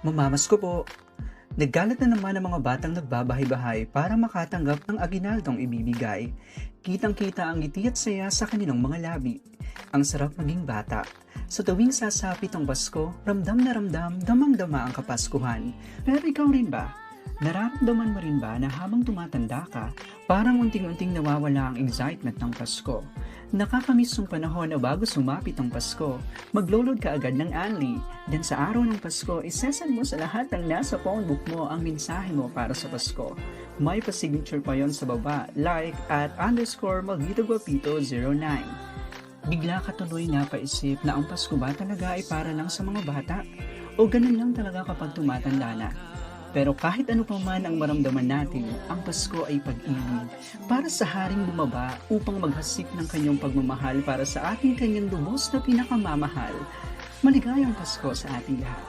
Mamamasko po. Naggalat na naman ang mga batang nagbabahay-bahay para makatanggap ng aginaldong ibibigay. Kitang-kita ang ngiti at saya sa kanilang mga labi. Ang sarap maging bata. Sa tuwing sasapit ang Pasko, ramdam na ramdam, damang-dama ang Kapaskuhan. Pero ikaw rin ba? Nararamdaman mo rin ba na habang tumatanda ka, parang unting-unting nawawala ang excitement ng Pasko? Nakakamiss yung panahon na bago sumapit ang Pasko, maglo-load ka agad ng Anli. Then sa araw ng Pasko, isesend mo sa lahat ng nasa phone book mo ang mensahe mo para sa Pasko. May pa-signature pa yon sa baba, like at _Maldito09. Bigla ka tuloy napaisip na ang Pasko ba talaga ay para lang sa mga bata? O ganun lang talaga kapag tumatanda na? Pero kahit ano pa man ang maramdaman natin, ang Pasko ay pag-ibig. Para sa haring bumaba upang maghasik ng kanyang pagmamahal para sa ating kanyang lubos na pinakamamahal. Maligayang Pasko sa ating lahat.